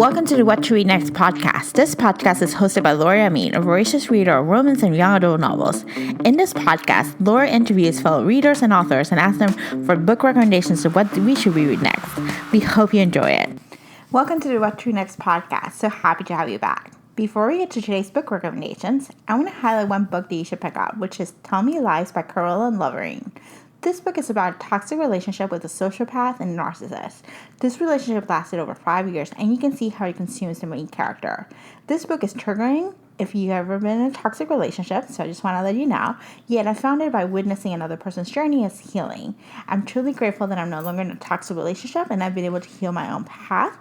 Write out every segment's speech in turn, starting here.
Welcome to the What to Read Next podcast. This podcast is hosted by Laura Amin, a voracious reader of romance and young adult novels. In this podcast, Laura interviews fellow readers and authors and asks them for book recommendations of what we should read next. We hope you enjoy it. Welcome to the What to Read Next podcast. So happy to have you back. Before we get to today's book recommendations, I want to highlight one book that you should pick up, which is Tell Me Lies by Caroline Lovering. This book is about a toxic relationship with a sociopath and a narcissist. This relationship lasted over 5 years, and you can see how it consumes the main character. This book is triggering if you've ever been in a toxic relationship, so I just want to let you know. Yet I found it by witnessing another person's journey as healing. I'm truly grateful that I'm no longer in a toxic relationship, and I've been able to heal my own path.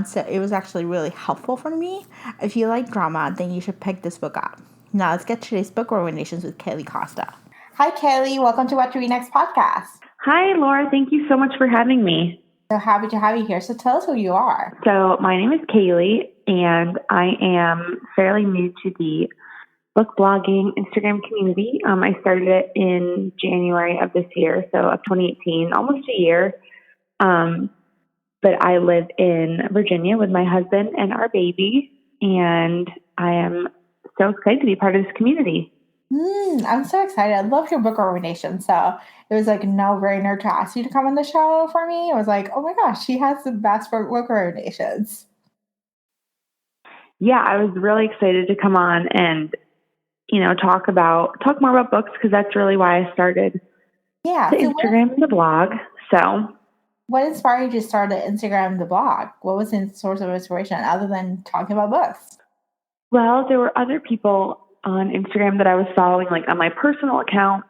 So it was actually really helpful for me. If you like drama, then you should pick this book up. Now let's get to today's book recommendations with Kaylee Costa. Hi, Kaylee. Welcome to What to Read Next podcast. Hi, Laura. Thank you so much for having me. So happy to have you here. So tell us who you are. So my name is Kaylee, and I am fairly new to the book blogging Instagram community. I started it in January of this year, so of 2018, almost a year. But I live in Virginia with my husband and our baby, and I am so excited to be part of this community. I'm so excited. I love your book recommendation. So it was like a no-brainer to ask you to come on the show for me. I was like, oh my gosh, she has the best book recommendations. Yeah, I was really excited to come on and, talk more about books, because that's really why I started the Instagram and the blog. So what inspired you to start the Instagram and the blog? What was the source of inspiration other than talking about books? Well, there were other people on Instagram that I was following, like on my personal account,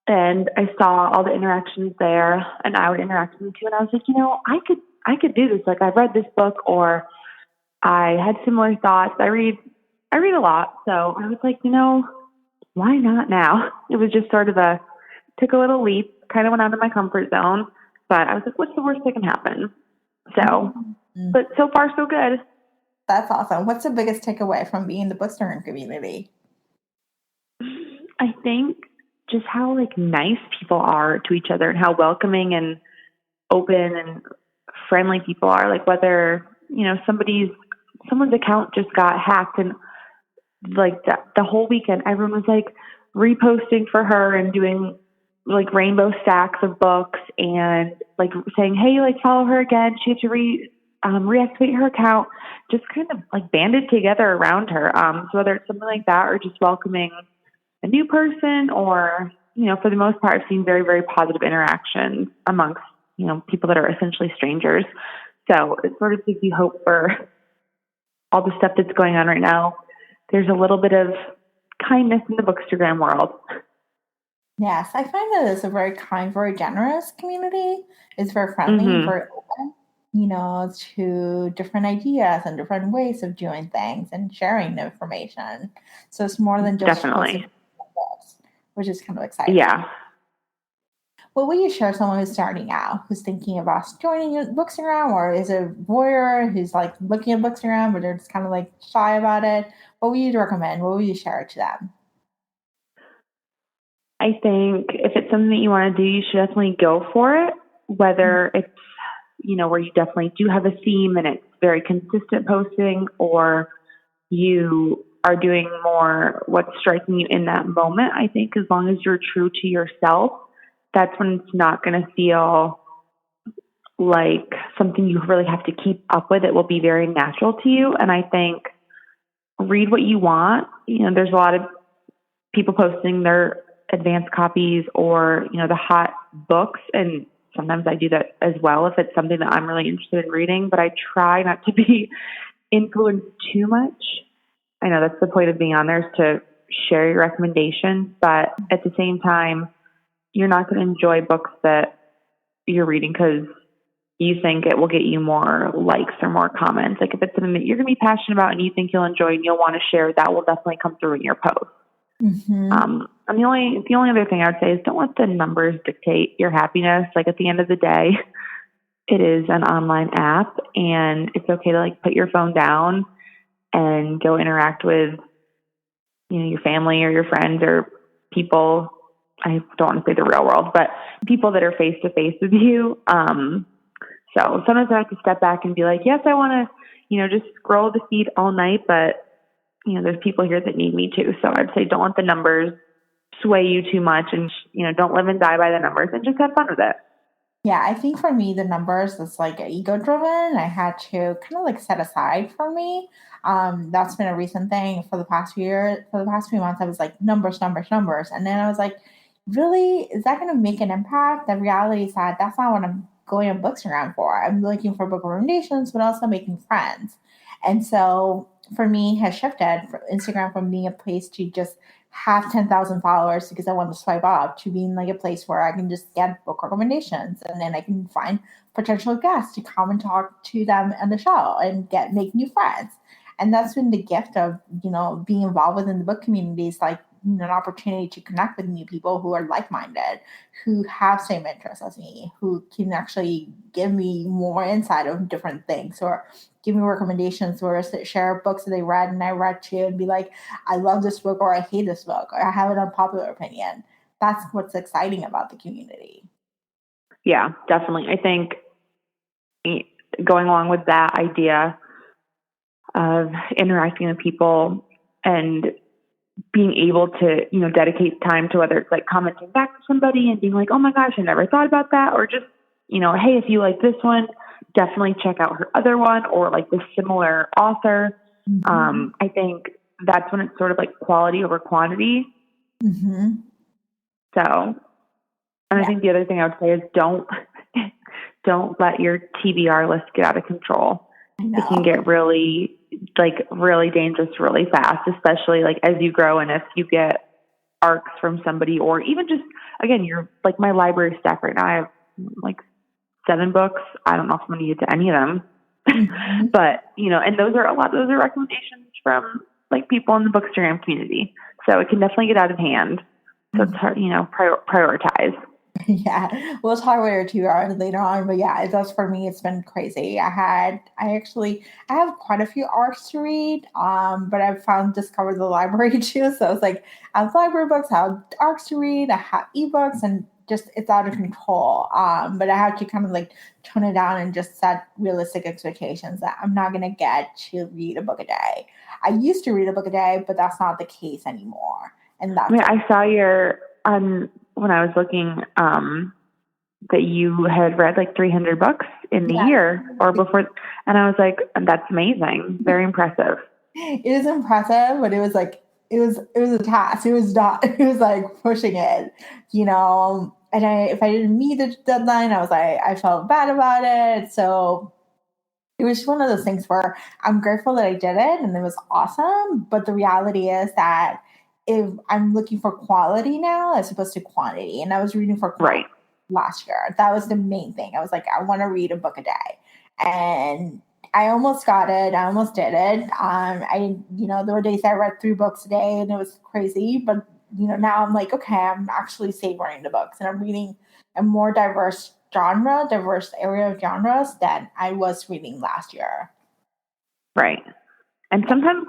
and I saw all the interactions there, and I would interact with them too. And I was like, I could do this. Like, I've read this book, or I had similar thoughts. I read a lot, so I was like, why not now? It was just sort of took a little leap, kind of went out of my comfort zone, but I was like, what's the worst that can happen? So, but so far so good. That's awesome. What's the biggest takeaway from being in the bookstore community? I think just how nice people are to each other, and how welcoming and open and friendly people are. Like, whether, someone's account just got hacked, and the whole weekend everyone was reposting for her and doing rainbow stacks of books, and saying, hey, follow her again. She had to reactivate her account, just kind of banded together around her. So whether it's something like that, or just welcoming a new person, or, for the most part, I've seen very, very positive interactions amongst, people that are essentially strangers. So it sort of gives you hope for all the stuff that's going on right now. There's a little bit of kindness in the bookstagram world. Yes, I find that it's a very kind, very generous community. It's very friendly, very open, to different ideas and different ways of doing things and sharing the information. So it's more than just definitely, which is kind of exciting. Yeah. What would you share someone who's starting out, who's thinking about joining your bookstagram, or is a voyeur who's looking at bookstagram, but they're just kind of shy about it? What would you recommend? What would you share to them? I think if it's something that you want to do, you should definitely go for it. Whether it's, where you definitely do have a theme and it's very consistent posting, or you are doing more what's striking you in that moment. I think as long as you're true to yourself, that's when it's not going to feel like something you really have to keep up with. It will be very natural to you. And I think read what you want. There's a lot of people posting their advanced copies, or, the hot books. And sometimes I do that as well if it's something that I'm really interested in reading, but I try not to be influenced too much. I know that's the point of being on there, is to share your recommendations, but at the same time, you're not going to enjoy books that you're reading because you think it will get you more likes or more comments. If it's something that you're going to be passionate about and you think you'll enjoy and you'll want to share, that will definitely come through in your post. And the only other thing I would say is don't let the numbers dictate your happiness. At the end of the day, it is an online app, and it's okay to put your phone down and go interact with, your family or your friends or people. I don't want to say the real world, but people that are face to face with you. So sometimes I have to step back and be like, yes, I want to, just scroll the feed all night, but, there's people here that need me too. So I'd say don't let the numbers sway you too much and, don't live and die by the numbers and just have fun with it. Yeah, I think for me, the numbers is like ego driven. I had to kind of like set aside for me. That's been a recent thing for the past few years. For the past few months, I was like numbers, numbers, numbers. And then I was like, really, is that going to make an impact? The reality is that that's not what I'm going on Bookstagram for. I'm looking for book recommendations, but also making friends. And so for me, has shifted for Instagram from being a place to just have 10,000 followers because I want to swipe up to being like a place where I can just get book recommendations and then I can find potential guests to come and talk to them on the show and make new friends. And that's been the gift of, being involved within the book communities, like an opportunity to connect with new people who are like-minded, who have same interests as me, who can actually give me more insight of different things or give me recommendations or share books that they read and I read too and be like, I love this book or I hate this book or I have an unpopular opinion. That's what's exciting about the community. Yeah, definitely. I think going along with that idea of interacting with people and being able to, dedicate time to whether it's like commenting back to somebody and being like, oh my gosh, I never thought about that. Or just, hey, if you like this one, definitely check out her other one or like the similar author. Mm-hmm. I think that's when it's sort of like quality over quantity. Mm-hmm. So, and I think the other thing I would say is don't let your TBR list get out of control. It can get really dangerous really fast, especially like as you grow and if you get arcs from somebody or even just, again, you're like my library stack right now. I have like 7 books. I don't know if I'm going to get to any of them, mm-hmm. But, and those are recommendations from like people in the Bookstagram community. So it can definitely get out of hand. So it's hard, prioritize. Yeah, we'll talk about your 2 hours later on, but yeah, it does for me. It's been crazy. I have quite a few arcs to read, but I've discovered the library too. So it's like I have library books, I have arcs to read, I have ebooks, and just it's out of control. But I have to kind of like tone it down and just set realistic expectations that I'm not gonna get to read a book a day. I used to read a book a day, but that's not the case anymore. And that's I saw your when I was looking, that you had read like 300 books in the year or before. And I was like, that's amazing. Very impressive. It is impressive, but it was like, it was a task. It was like pushing it, and if I didn't meet the deadline, I felt bad about it. So it was just one of those things where I'm grateful that I did it and it was awesome. But the reality is that if I'm looking for quality now as opposed to quantity, and I was reading for quality last year. That was the main thing. I was like, I want to read a book a day, and I almost got it. I almost did it. There were days I read 3 books a day, and it was crazy. But now I'm like, okay, I'm actually savoring the books, and I'm reading a more diverse area of genres than I was reading last year. Right, and sometimes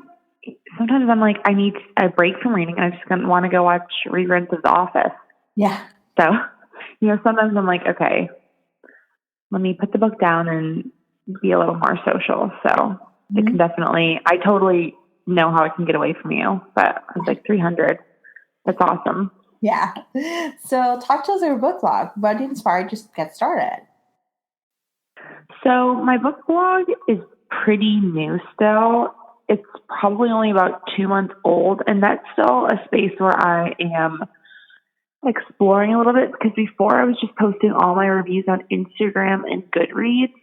I'm like, I need a break from reading and I just want to go watch reruns of The Office. Yeah. So, sometimes I'm like, okay, let me put the book down and be a little more social. So it can definitely, I totally know how it can get away from you, but I was like 300. That's awesome. Yeah. So talk to us about your book blog. What inspired you to get started? So my book blog is pretty new still. It's probably only about 2 months old, and that's still a space where I am exploring a little bit because before I was just posting all my reviews on Instagram and Goodreads,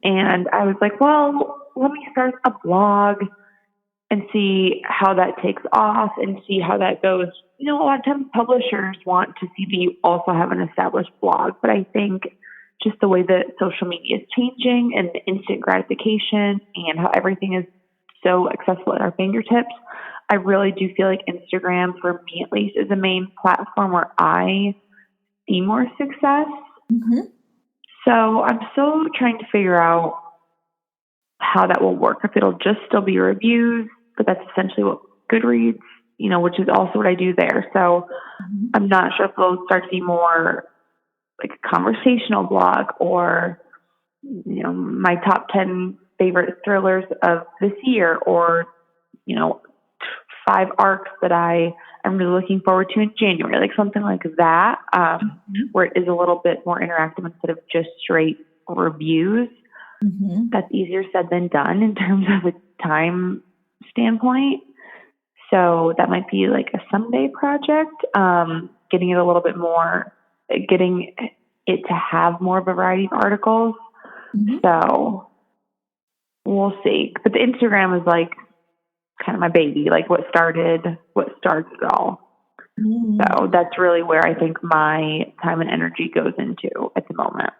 and I was like, well, let me start a blog and see how that takes off and see how that goes. A lot of times publishers want to see that you also have an established blog, but I think just the way that social media is changing and the instant gratification and how everything is so accessible at our fingertips, I really do feel like Instagram, for me at least, is the main platform where I see more success. Mm-hmm. So I'm still trying to figure out how that will work, if it'll just still be reviews, but that's essentially what Goodreads, which is also what I do there. So I'm not sure if it'll start to be more like a conversational blog or, my top 10 favorite thrillers of this year, or, 5 arcs that I am really looking forward to in January, like something like that, where it is a little bit more interactive instead of just straight reviews. Mm-hmm. That's easier said than done in terms of a time standpoint. So that might be like a someday project, getting it a little bit more, getting it to have more of a variety of articles. Mm-hmm. So we'll see. But the Instagram is like kind of my baby, like what started it all. Mm-hmm. So that's really where I think my time and energy goes into at the moment.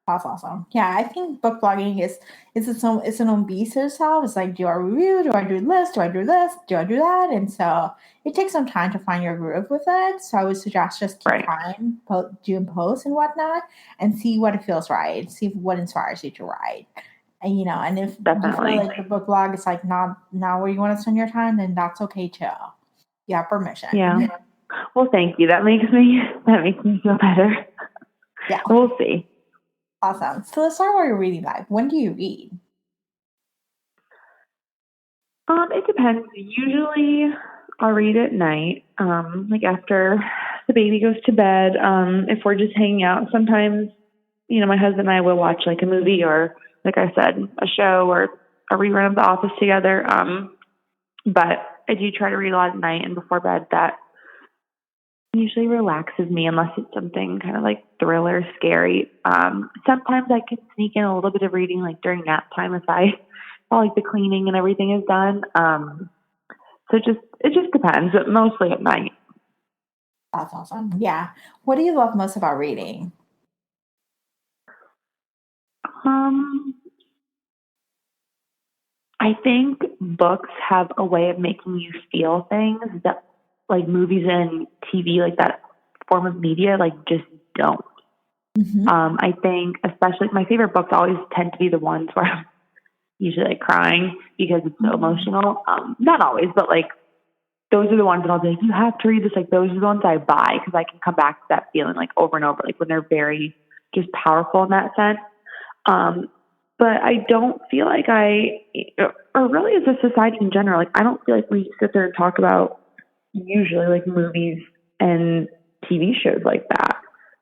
That's awesome. Yeah, I think book blogging is it's an own beast itself. It's like, do I review? Do I do this? Do I do this? Do I do that? And so it takes some time to find your groove with it. So I would suggest just keep trying, doing posts and whatnot, and see what it feels right. See what inspires you to write. And and if you feel like the book blog is like not where you want to spend your time, then that's okay too. You have permission. Yeah. Well, thank you. That makes me feel better. Yeah. We'll see. Awesome. So let's start with your reading life. When do you read? It depends. Usually I'll read at night, like after the baby goes to bed. If we're just hanging out, sometimes, my husband and I will watch like a movie or, like I said, a show or a rerun of The Office together. But I do try to read a lot at night and before bed. That usually relaxes me unless it's something kind of like thriller, scary. Sometimes I can sneak in a little bit of reading like during nap time if like the cleaning and everything is done. So it just depends, but mostly at night. That's awesome. Yeah. What do you love most about reading? I think books have a way of making you feel things that like movies and TV, like that form of media, like just don't. Mm-hmm. I think especially my favorite books always tend to be the ones where I'm usually like crying because it's so emotional. Not always, but like those are the ones that I'll be like, you have to read this. Like those are the ones I buy because I can come back to that feeling like over and over, like when they're very just powerful in that sense. But I don't feel like or really as a society in general, like I don't feel like we sit there and talk about usually like movies and TV shows like that.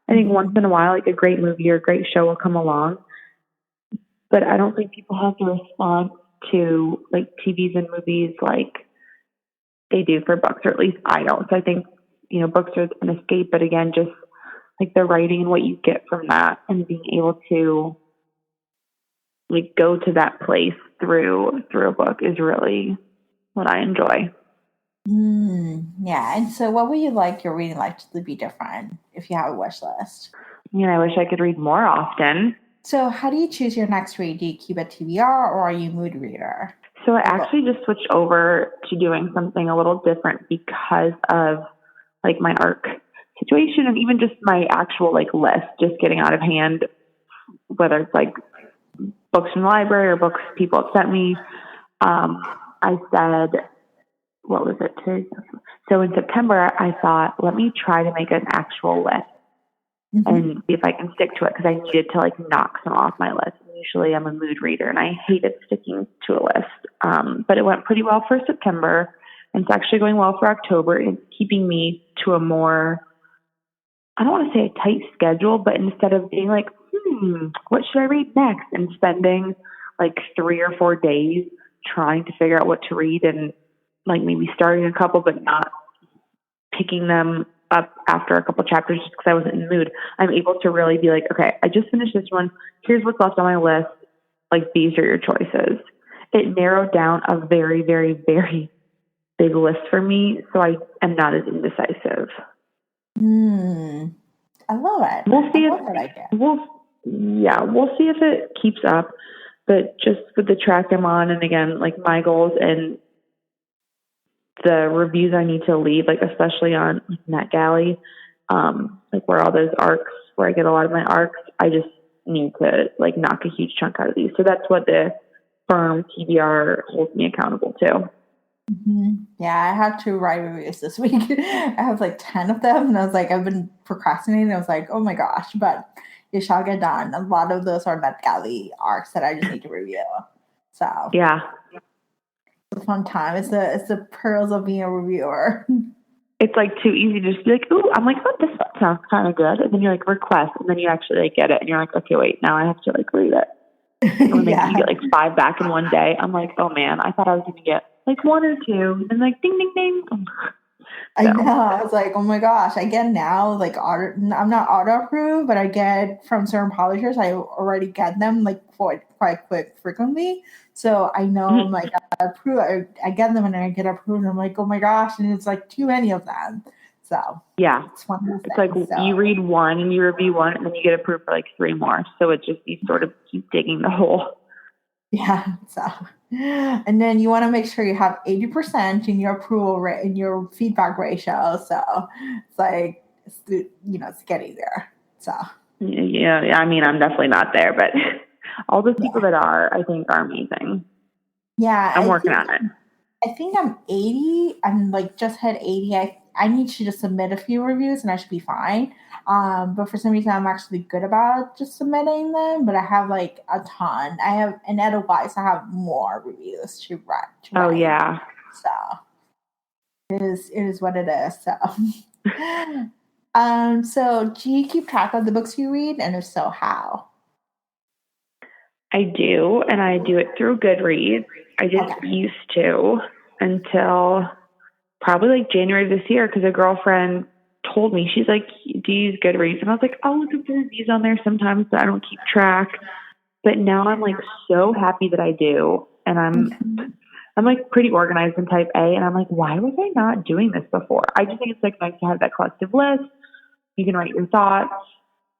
I think once in a while, like a great movie or a great show will come along, but I don't think people have the response to like TVs and movies like they do for books, or at least I don't. So I think, books are an escape, but again, just like the writing and what you get from that and being able to like go to that place through a book is really what I enjoy. Yeah. And so what would you like your reading life to be different if you have a wish list? I wish I could read more often. So how do you choose your next read? Do you keep a TBR or are you a mood reader? So I actually just switched over to doing something a little different because of like my ARC situation and even just my actual like list just getting out of hand, whether it's like books from the library or books people have sent me. I said, what was it? So in September, I thought, let me try to make an actual list and see if I can stick to it because I needed to like knock some off my list. Usually I'm a mood reader and I hated sticking to a list. But it went pretty well for September and it's actually going well for October. It's keeping me to a more, I don't want to say a tight schedule, but instead of being like, what should I read next? And spending like 3 or 4 days trying to figure out what to read and like maybe starting a couple, but not picking them up after a couple chapters just because I wasn't in the mood. I'm able to really be like, okay, I just finished this one. Here's what's left on my list. Like, these are your choices. It narrowed down a very, very, very big list for me. So I am not as indecisive. I love it. We'll see we'll see if it keeps up. But just with the track I'm on, and again, like my goals and the reviews I need to leave, like especially on like NetGalley, like where all those arcs, where I get a lot of my arcs, I just need to like knock a huge chunk out of these. So that's what the firm TBR holds me accountable to. Yeah, I have 2 write reviews this week. I have like 10 of them, and I was like, I've been procrastinating. I was like, oh my gosh, but it shall get done. A lot of those are NetGalley arcs that I just need to review. So Yeah. it's a fun time. It's the pearls of being a reviewer. It's like too easy to just be like, ooh, I'm like, oh, this one sounds kind of good. And then you like request, and then you actually like get it. And you're like, okay, wait, now I have to like read it. And then you get like 5 back in one day. I'm like, oh man, I thought I was going to get like 1 or 2. And like, ding, ding, ding. I know. I was like, oh my gosh. I get now, like, I'm not auto approved, but I get from certain publishers, I already get them like quite quick frequently. So I know I'm like, I get them and I get approved. And I'm like, oh my gosh. And it's like too many of them. So yeah, it's one of those it's things, like you read 1 and you review 1, and then you get approved for like 3 more. So it just, you sort of keep digging the hole. Yeah. So, and then you want to make sure you have 80% in your approval rate, in your feedback ratio. So it's like, it's getting there. So Yeah, I mean, I'm definitely not there, but all the people that are, I think, are amazing. Yeah, I'm working on it. I think I'm 80. I'm like just hit 80. I need to just submit a few reviews and I should be fine. But for some reason, I'm actually good about just submitting them. But I have like a ton. I have, and otherwise, I have more reviews to write. Oh yeah. So it is what it is. So, so do you keep track of the books you read, and if so, how? I do, and I do it through Goodreads. I just used to until probably like January of this year, because a girlfriend told me, she's like, do you use Goodreads? And I was like, I'll look at the reviews on there sometimes, but I don't keep track. But now I'm like so happy that I do, and I'm like pretty organized in type A, and I'm like, why was I not doing this before? I just think it's like nice to have that collective list. You can write your thoughts.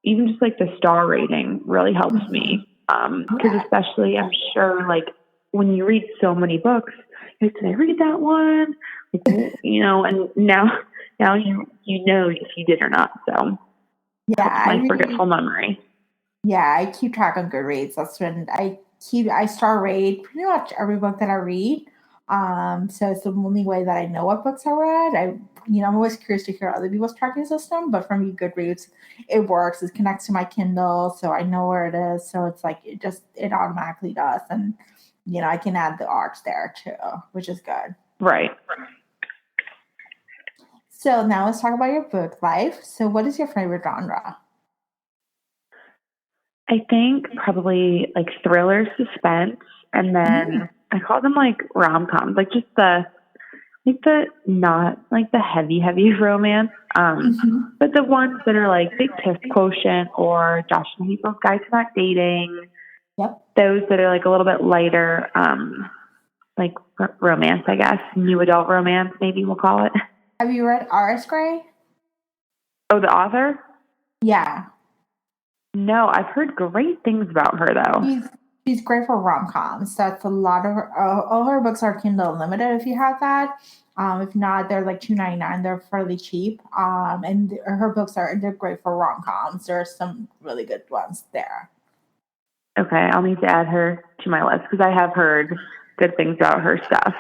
Even just like the star rating really helps me. Because especially, I'm sure, like, when you read so many books, like, did I read that one? Like, and now you know if you did or not. So yeah, my forgetful memory. Yeah, I keep track on Goodreads. That's when I star rate pretty much every book that I read. So it's the only way that I know what books I read. I'm always curious to hear other people's tracking system, but for me, Goodreads, it works. It connects to my Kindle, so I know where it is. So it's like it automatically does, and I can add the arcs there too, which is good. Right. So now let's talk about your book life. So what is your favorite genre? I think probably like thriller, suspense, and then I call them like rom-coms, like just not like the heavy romance, but the ones that are like Big Kiss Quotient or Josh and Hazel's Guide to Not Dating. Yep. Those that are like a little bit lighter, like romance, I guess, new adult romance, maybe we'll call it. Have you read R.S. Gray? Oh, the author? Yeah. No, I've heard great things about her though. She's great for rom-coms. That's a lot of all her books are Kindle Unlimited if you have that. If not, they're like $2.99. They're fairly cheap. And her books they're great for rom-coms. There are some really good ones there. Okay, I'll need to add her to my list because I have heard good things about her stuff.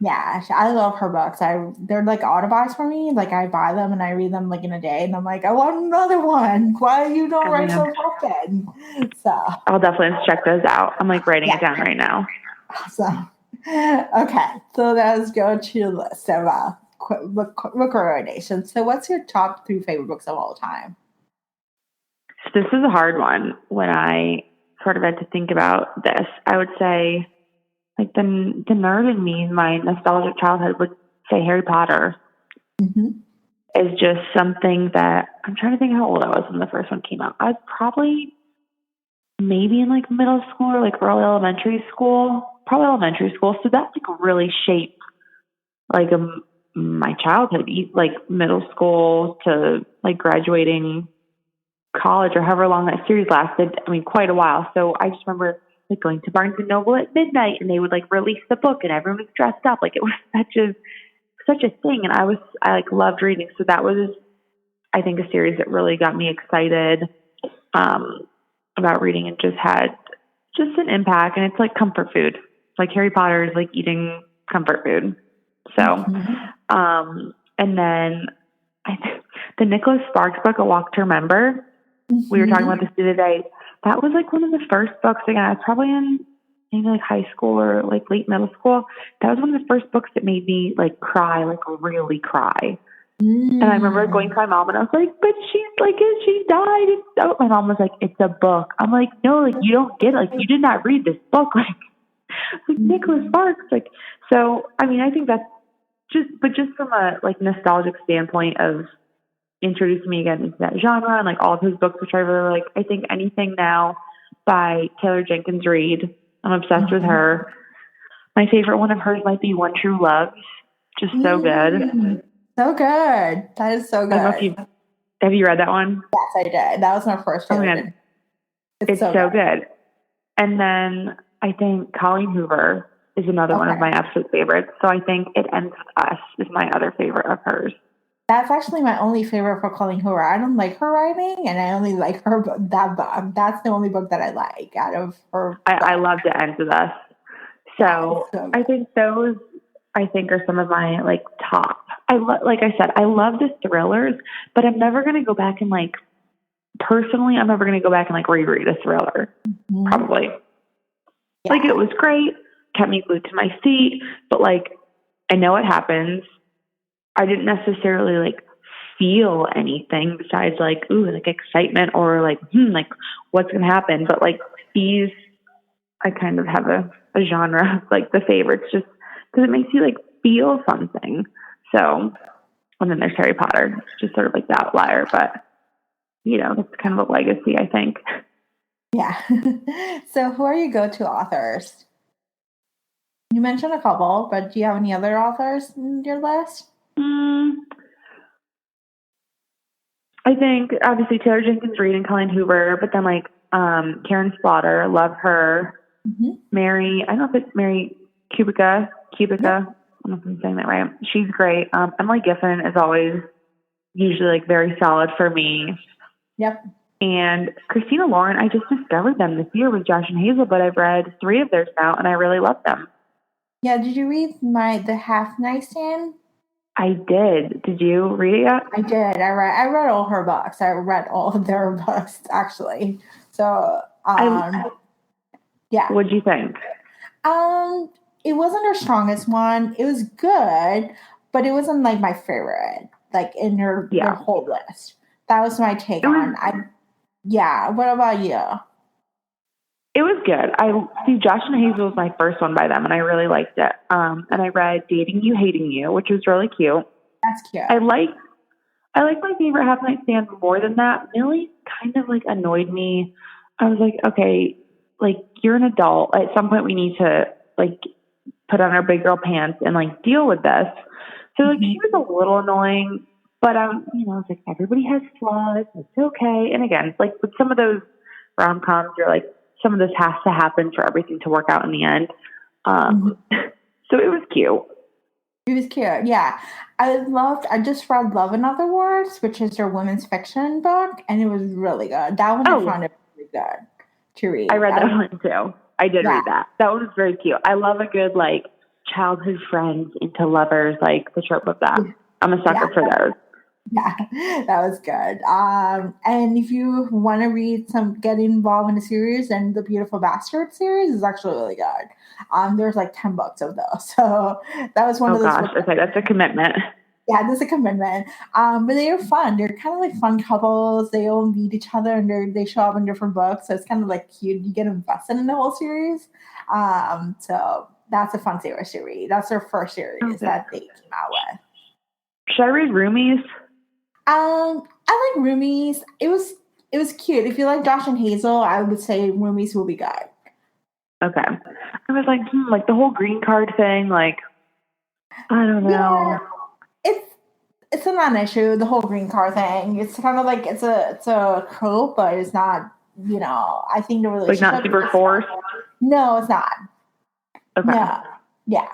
Yeah, I love her books. They're like auto-buys for me. Like I buy them and I read them like in a day, and I'm like, I want another one. Why you don't write so often? So I'll definitely check those out. I'm like writing it down right now. Awesome. Okay, so let's go to the list of book recommendations. So, what's your top 3 favorite books of all time? So this is a hard one. When I sort of had to think about this, I would say, like the nerd in me, my nostalgic childhood would say Harry Potter is just something that I'm trying to think how old I was when the first one came out. I was probably maybe in like middle school or like early elementary school, probably elementary school. So that like really shaped like my childhood, like middle school to like graduating college or however long that series lasted. I mean, quite a while. So I just remember like going to Barnes and Noble at midnight, and they would like release the book, and everyone was dressed up. Like it was such a thing, and I like loved reading. So that was, I think, a series that really got me excited about reading, and just had just an impact. And it's like comfort food. Like Harry Potter is like eating comfort food. So, and then the Nicholas Sparks book, A Walk to Remember. We were talking about this the other day. That was like one of the first books. Again, I was probably in maybe like high school or like late middle school. That was one of the first books that made me like cry, like really cry. And I remember going to my mom and I was like, but she's like, she died. Oh, my mom was like, it's a book. I'm like, no, like you don't get it. Like you did not read this book. Like Nicholas Sparks. Like, so, I mean, I think that's just from a like nostalgic standpoint of introducing me again into that genre and like all of his books, which I really like. I think anything now by Taylor Jenkins Reid, I'm obsessed with her. My favorite one of hers might be One True Love. Just so good. So good. That is so good. I don't know if have you read that one? Yes, I did. That was my first favorite. It's so good. And then I think Colleen Hoover is another one of my absolute favorites. So I think It Ends With Us is my other favorite of hers. That's actually my only favorite for Colleen Hoover. I don't like her writing, and I only like her that book. That's the only book that I like out of her. I love It Ends With Us. So I think those are some of my like top. Like I said, I love the thrillers, but I'm never going to go back and like personally, I'm never going to go back and like reread a thriller. Probably. Yeah. Like it was great, kept me glued to my seat, but like I know what happens. I didn't necessarily like feel anything besides like like excitement or like what's going to happen. But like these, I kind of have a genre of like the favorites just because it makes you like feel something. So, and then there's Harry Potter, just sort of like the outlier, but that's kind of a legacy, I think. Yeah. So who are your go-to authors? You mentioned a couple, but do you have any other authors in your list? I think obviously Taylor Jenkins Reid and Colleen Hoover, but then like Karen Slaughter, love her. Mary, I don't know if it's Mary Kubica. Yep. I don't know if I'm saying that right. She's great. Emily Giffen is always usually like very solid for me. Yep. And Christina Lauren, I just discovered them this year with Josh and Hazel, but I've read 3 of theirs now, and I really love them. Yeah, did you read The Half Nightstand? I did. Did you read it yet? I did. I read all her books. I read all of their books, actually. So, yeah. What'd you think? It wasn't her strongest one. It was good, but it wasn't like my favorite, like in her whole list. That was my take on. What about you? It was good. Josh and Hazel was my first one by them, and I really liked it. And I read Dating You, Hating You, which was really cute. That's cute. I like My Favorite Half Night Stand more than that. Millie kind of like annoyed me. I was like, okay, like you're an adult. At some point we need to like put on our big girl pants and like deal with this. So like she was a little annoying, but I was like, everybody has flaws. It's okay. And again, like with some of those rom-coms, you're like, some of this has to happen for everything to work out in the end. So it was cute. It was cute, yeah. I just read Love in Other Words, which is their women's fiction book, and it was really good. That one I found it really good to read. I read that one too. I did read that. That one was very cute. I love a good like childhood friends into lovers, like the trope of that. I'm a sucker for those. Yeah, that was good. And if you want to read get involved in a series, and the Beautiful Bastard series is actually really good. There's like 10 books of those. So that was one of those. Oh gosh, okay, that's a commitment. Yeah, that's a commitment. But they are fun. They're kind of like fun couples. They all meet each other and they show up in different books. So it's kind of like cute. You get invested in the whole series. So that's a fun series to read. That's their first series that they came out with. Should I read Roomies? I like Roomies. It was cute. If you like Josh and Hazel, I would say Roomies will be good. Okay. I was like the whole green card thing, like I don't know. Yeah, it's a non-issue, the whole green card thing. It's kind of like it's a trope, but it's not, I think the relationship like not super forced. No, it's not. Okay. No. Yeah.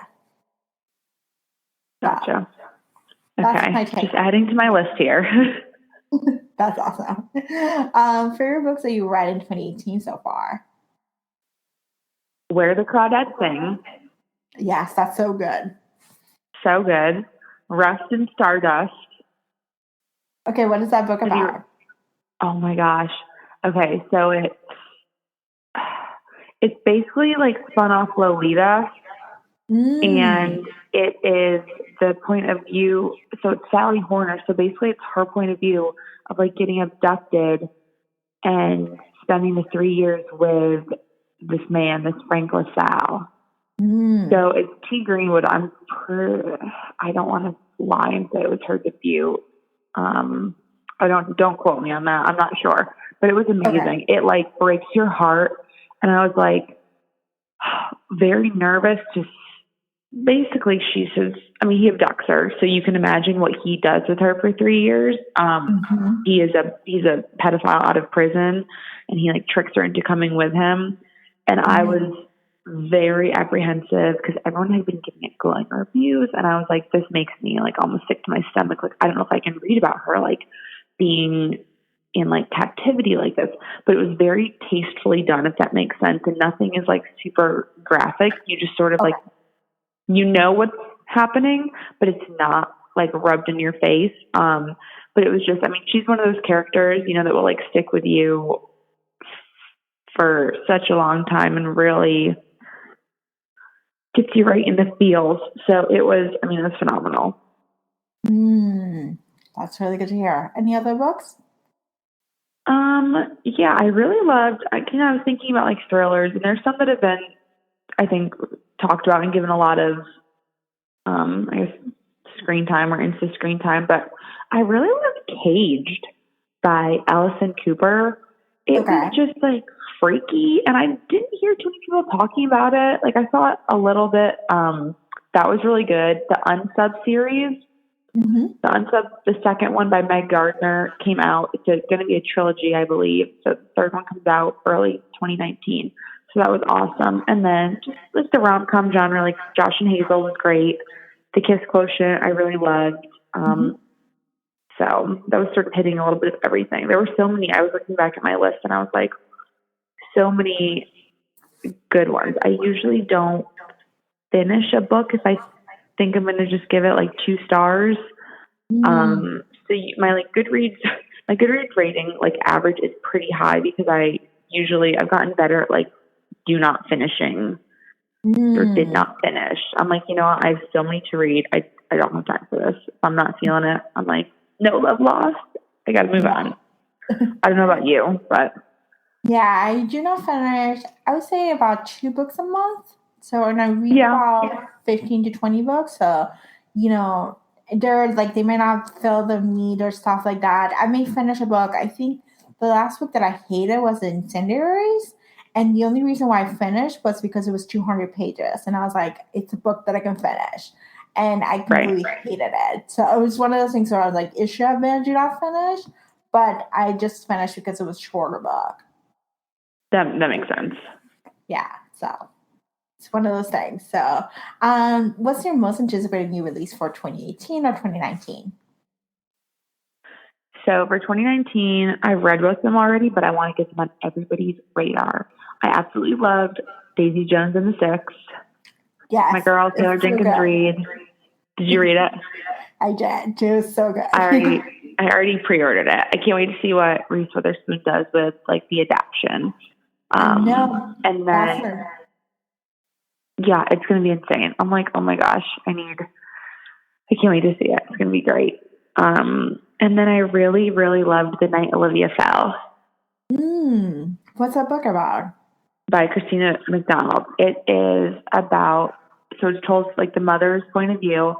Gotcha. Okay, just adding to my list here. That's awesome. Favorite books that you read in 2018 so far? Where the Crawdads Sing. Yes, that's so good. So good. Rust and Stardust. Okay, what is that book about? Oh my gosh. Okay, so it's basically like spun off Lolita, and it is the point of view. So it's Sally Horner. So basically, it's her point of view of like getting abducted and spending the 3 years with this man, this Frank LaSalle. So it's T. Greenwood. I don't want to lie and say it was her debut. I don't quote me on that. I'm not sure, but it was amazing. Okay. It like breaks your heart, and I was like very nervous to. Basically, she says, I mean, he abducts her, so you can imagine what he does with her for 3 years. He's a pedophile out of prison, and he like tricks her into coming with him. And I was very apprehensive because everyone had been giving it glowing reviews, and I was like, this makes me like almost sick to my stomach. Like, I don't know if I can read about her like being in like captivity like this, but it was very tastefully done, if that makes sense. And nothing is like super graphic. You just sort of like, you know what's happening, but it's not like rubbed in your face. But it was just, I mean, she's one of those characters, you know, that will like stick with you for such a long time and really gets you right in the feels. So it was phenomenal. That's really good to hear. Any other books? Yeah, I really loved, I was thinking about like thrillers, and there's some that have been, I think, talked about and given a lot of, I guess, screen time or instant screen time, but I really loved Caged by Alison Cooper. It was just like freaky, and I didn't hear too many people talking about it. Like, I saw it a little bit. That was really good. The Unsub series, the second one by Meg Gardner came out. It's going to be a trilogy, I believe. So the third one comes out early 2019. So that was awesome. And then just like the rom-com genre, like Josh and Hazel was great. The Kiss Quotient, I really loved. So that was sort of hitting a little bit of everything. There were so many. I was looking back at my list, and I was like, so many good ones. I usually don't finish a book if I think I'm going to just give it like 2 stars. So my Goodreads rating, like average, is pretty high because I've gotten better at like do not finishing or did not finish. I'm like, you know what? I have so many to read. I don't have time for this. If I'm not feeling it, I'm like, no love lost. I got to move on. I don't know about you, but. Yeah, I do not finish. I would say about 2 books a month. So, and I read about 15 to 20 books. So, you know, they're like, they may not fill the need or stuff like that. I may finish a book. I think the last book that I hated was Incendiaries. And the only reason why I finished was because it was 200 pages. And I was like, it's a book that I can finish. And I completely hated it. So it was one of those things where I was like, it should have been a do not finish. But I just finished because it was a shorter book. That makes sense. Yeah, so it's one of those things. So what's your most anticipated new release for 2018 or 2019? So for 2019, I've read both of them already, but I want to get them on everybody's radar. I absolutely loved Daisy Jones and the Six. Yes. My girl, Taylor Jenkins Reid. Did you read it? I did. It was so good. I already pre-ordered it. I can't wait to see what Reese Witherspoon does with like the adaptation. No. And then, yeah, it's going to be insane. I'm like, oh my gosh, I can't wait to see it. It's going to be great. And then I really, really loved The Night Olivia Fell. What's that book about? By Christina McDonald. It is about, so it's told like the mother's point of view.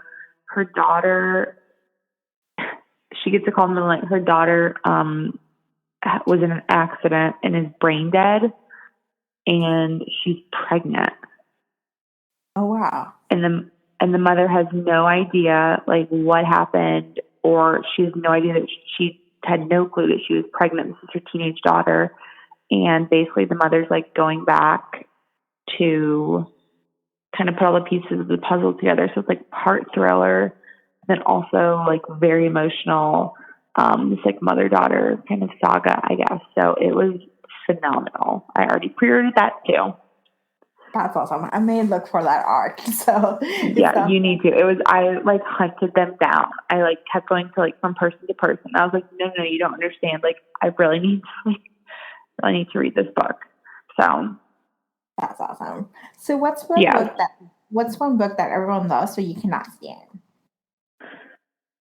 Her daughter, she gets a call in the middle of the night. Her daughter was in an accident and is brain dead, and she's pregnant. Oh wow! And the mother has no idea like what happened, or she has no idea that she had no clue that she was pregnant. This is her teenage daughter, and basically the mother's like going back to kind of put all the pieces of the puzzle together. So it's like part thriller, then also like very emotional. This like mother-daughter kind of saga, I guess. So it was phenomenal. I already pre-ordered that too. That's awesome. I may look for that art. So yeah, you need to. I like hunted them down. I like kept going to like from person to person. I was like, no, you don't understand. Like, I really need to read this book. So that's awesome. So what's yeah. one book that everyone loves so you cannot stand?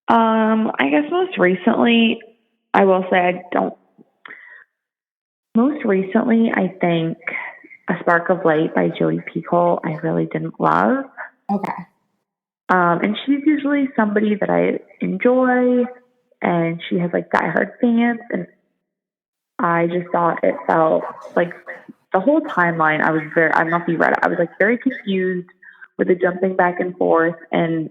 I guess most recently, I will say most recently, I think A Spark of Light by Joey P. Cole, I really didn't love. Okay. And she's usually somebody that I enjoy, and she has like diehard fans, and I just thought it felt like the whole timeline. I don't know if you read it. I was like very confused with the jumping back and forth, and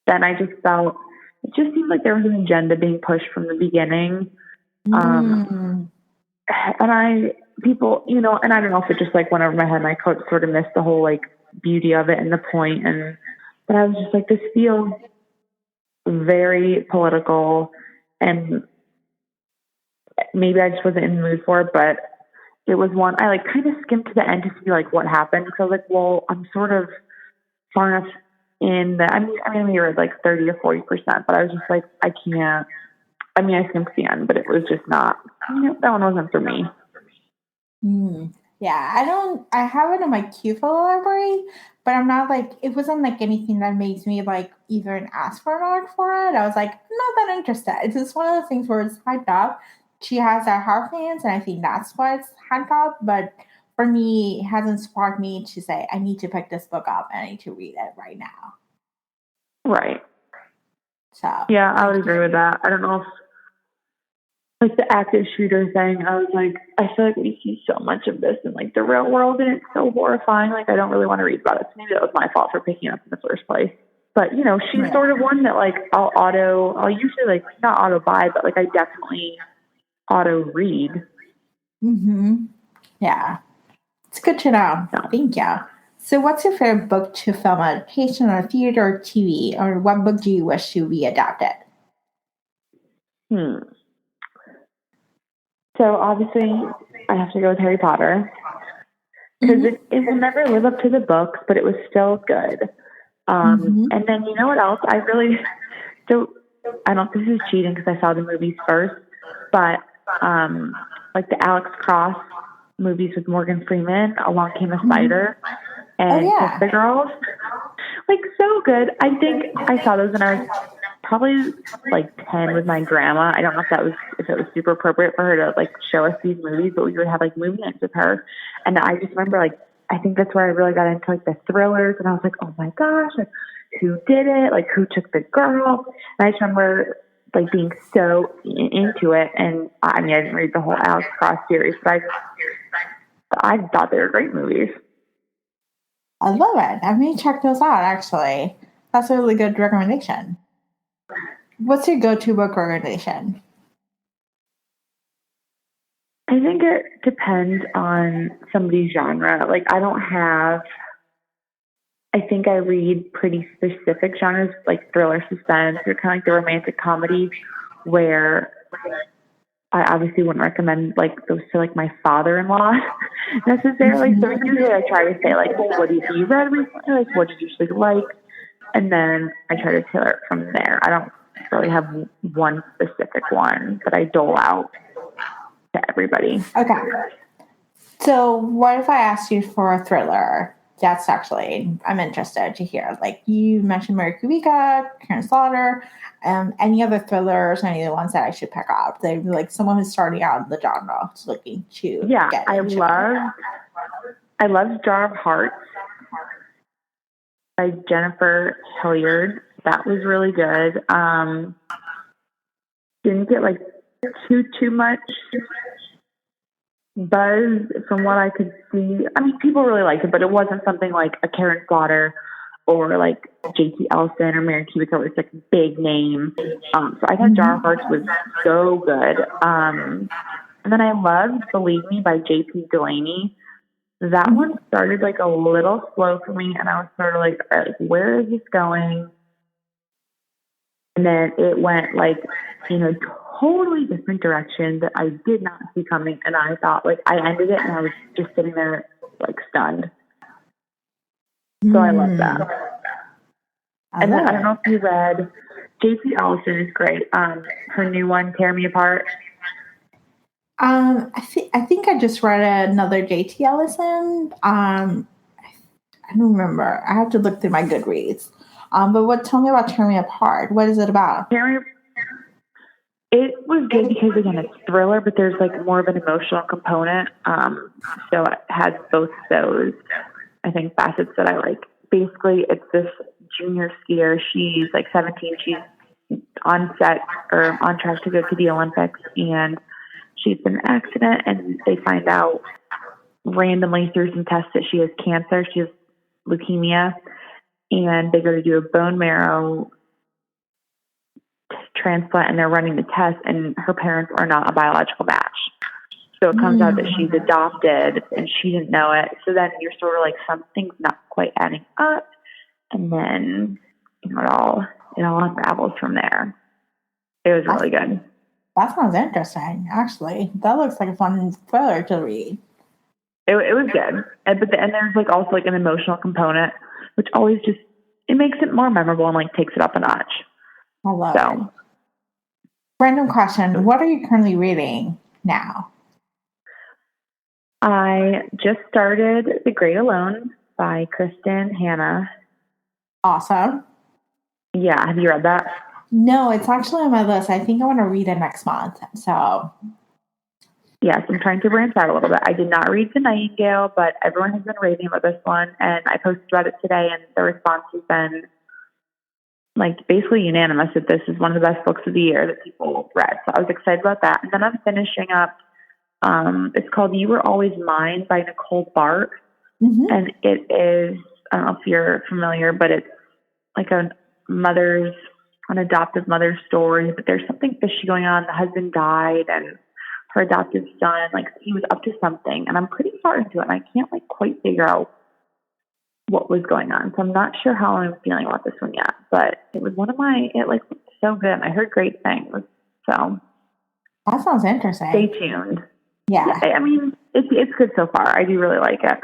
then I just felt it just seemed like there was an agenda being pushed from the beginning. And people, and I don't know if it just like went over my head and I sort of missed the whole like beauty of it and the point. But I was just like, this feels very political, and maybe I just wasn't in the mood for it, but it was one I like kind of skimmed to the end to see like what happened. So I was like, well, I'm sort of far enough in that. I mean, we were like 30 or 40%, but I was just like, I can't. I mean, I skimmed to the end, but it was just not. That one wasn't for me. Yeah, I have it in my queue for the library, but I'm not like, it wasn't like anything that makes me like even ask for an art for it. I was like, not that interested. It's just one of those things where it's hyped up. She has that heart fans, and I think that's why it's hyped up. But for me, it hasn't sparked me to say, I need to pick this book up and I need to read it right now. Right. So yeah, I would agree with that. I don't know if like the active shooter thing, I was like, I feel like we see so much of this in like the real world, and it's so horrifying. Like, I don't really want to read about it. So maybe that was my fault for picking it up in the first place. But she's sort of one that like I'll usually like not auto buy, but like I definitely auto read. Yeah, it's good to know. So. Thank you. So, what's your favorite book to film adaptation or theater or TV, or what book do you wish to be adapted? So obviously, I have to go with Harry Potter because it will never live up to the books, but it was still good. And then you know what else? I really don't. I don't. This is cheating because I saw the movies first, but like the Alex Cross movies with Morgan Freeman, Along Came a Spider, and Kiss the Girls, like so good. I think I saw those when I was probably like 10 with my grandma. I don't know if it was super appropriate for her to like show us these movies, but we would have like movie nights with her. And I just remember like, I think that's where I really got into like the thrillers, and I was like, oh my gosh, like who did it? Like who took the girl? And I just remember like being so into it. And I mean, I didn't read the whole Alex Cross series, but I thought they were great movies. I love it. I may check those out, actually. That's a really good recommendation. What's your go-to book recommendation? I think it depends on somebody's genre. Like, I think I read pretty specific genres, like thriller, suspense, or kind of like the romantic comedy, where I obviously wouldn't recommend like those to like my father-in-law necessarily. So usually I try to say like, well, what have you read recently? Like, what do you usually like? And then I try to tailor it from there. I don't really have one specific one that I dole out to everybody. Okay. So what if I asked you for a thriller? That's actually, I'm interested to hear. Like you mentioned Mary Kubica, Karen Slaughter, any other thrillers, any of the ones that I should pick up? They're like someone who's starting out in the genre, who's looking to get into I love Jar of Hearts by Jennifer Hilliard. That was really good. Didn't get like too much buzz from what I could see. I mean, people really liked it, but it wasn't something like a Karen Slaughter or like J.T. Ellison or Mary Kubica, where it's like a big name. So I thought Jar of Hearts was so good. And then I loved Believe Me by J.P. Delaney. That one started like a little slow for me, and I was sort of like, all right, where is this going? And then it went like, totally different direction that I did not see coming. And I thought, like, I ended it and I was just sitting there like stunned. So I love that. And then I don't know if you read, J.T. Ellison is great. Her new one, Tear Me Apart. I think I just read another J.T. Ellison. I don't remember. I have to look through my Goodreads. But tell me about Tear Me Apart. What is it about? It was good because, again, it's thriller, but there's like more of an emotional component. So it has both those, I think, facets that I like. Basically, it's this junior skier. She's like 17. She's on set or on track to go to the Olympics, and she's been in an accident, and they find out randomly through some tests that she has cancer. She has leukemia, and they go to do a bone marrow transplant, and they're running the test, and her parents are not a biological match. So it comes out that she's adopted, and she didn't know it. So then you're sort of like, something's not quite adding up, and then it all unravels from there. It was really good. That sounds interesting, actually. That looks like a fun thriller to read. It was good. And there's like also like an emotional component, which always just, it makes it more memorable and like takes it up a notch. I love it. Random question. What are you currently reading now? I just started The Great Alone by Kristen Hanna. Awesome. Yeah. Have you read that? No, it's actually on my list. I think I want to read it next month. So, yes, I'm trying to branch out a little bit. I did not read The Nightingale, but everyone has been raving about this one, and I posted about it today, and the response has been like basically unanimous that this is one of the best books of the year that people read. So I was excited about that. And then I'm finishing up, it's called You Were Always Mine by Nicole Bart. Mm-hmm. And it is, I don't know if you're familiar, but it's like an adoptive mother's story, but there's something fishy going on. The husband died, and her adoptive son, like, he was up to something, and I'm pretty far into it, and I can't like quite figure out what was going on. So I'm not sure how I'm feeling about this one yet, but it was it like looked so good. I heard great things. So that sounds interesting. Stay tuned. Yeah. I mean, it's good so far. I do really like it.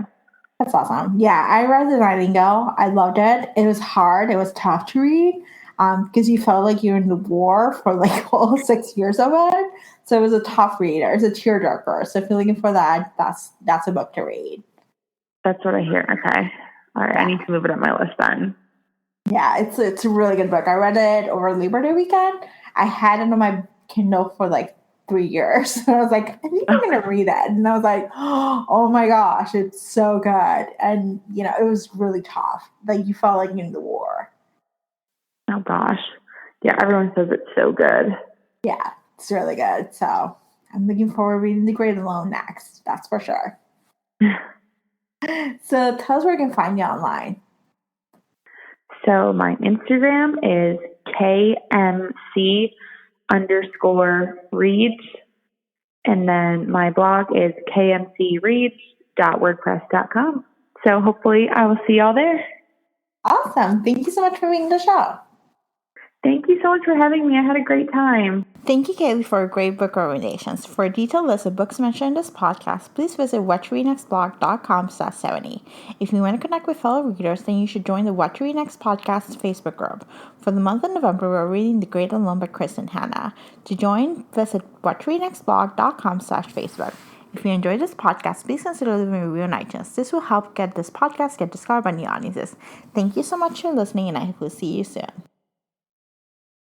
That's awesome. Yeah, I read The Nightingale. I loved it. It was hard. It was tough to read because you felt like you're in the war for like all 6 years of it. So it was a tough read. It was a tearjerker. So if you're looking for that, that's a book to read. That's what I hear. Okay. All right. I need to move it on my list then. Yeah, it's a really good book. I read it over Labor Day weekend. I had it on my Kindle for like 3 years. And I was like, I think I'm going to read it. And I was like, oh my gosh, it's so good. And, it was really tough. Like, you felt like you're in the war. Oh gosh. Yeah, everyone says it's so good. Yeah, it's really good. So I'm looking forward to reading The Great Alone next. That's for sure. So tell us where we can find you online. So my Instagram is KMC_reads. And then my blog is kmcreads.wordpress.com. So hopefully I will see y'all there. Awesome. Thank you so much for being on the show. Thank you so much for having me. I had a great time. Thank you, Kaylee, for great book recommendations. For a detailed list of books mentioned in this podcast, please visit whattoreadnextblog.com/70. If you want to connect with fellow readers, then you should join the What to Read Next podcast Facebook group. For the month of November, we're reading The Great Alone by Kristen Hanna. To join, visit whattoreadnextblog.com/Facebook. If you enjoyed this podcast, please consider leaving a review on iTunes. This will help this podcast get discovered by new audiences. Thank you so much for listening, and I hope we'll see you soon.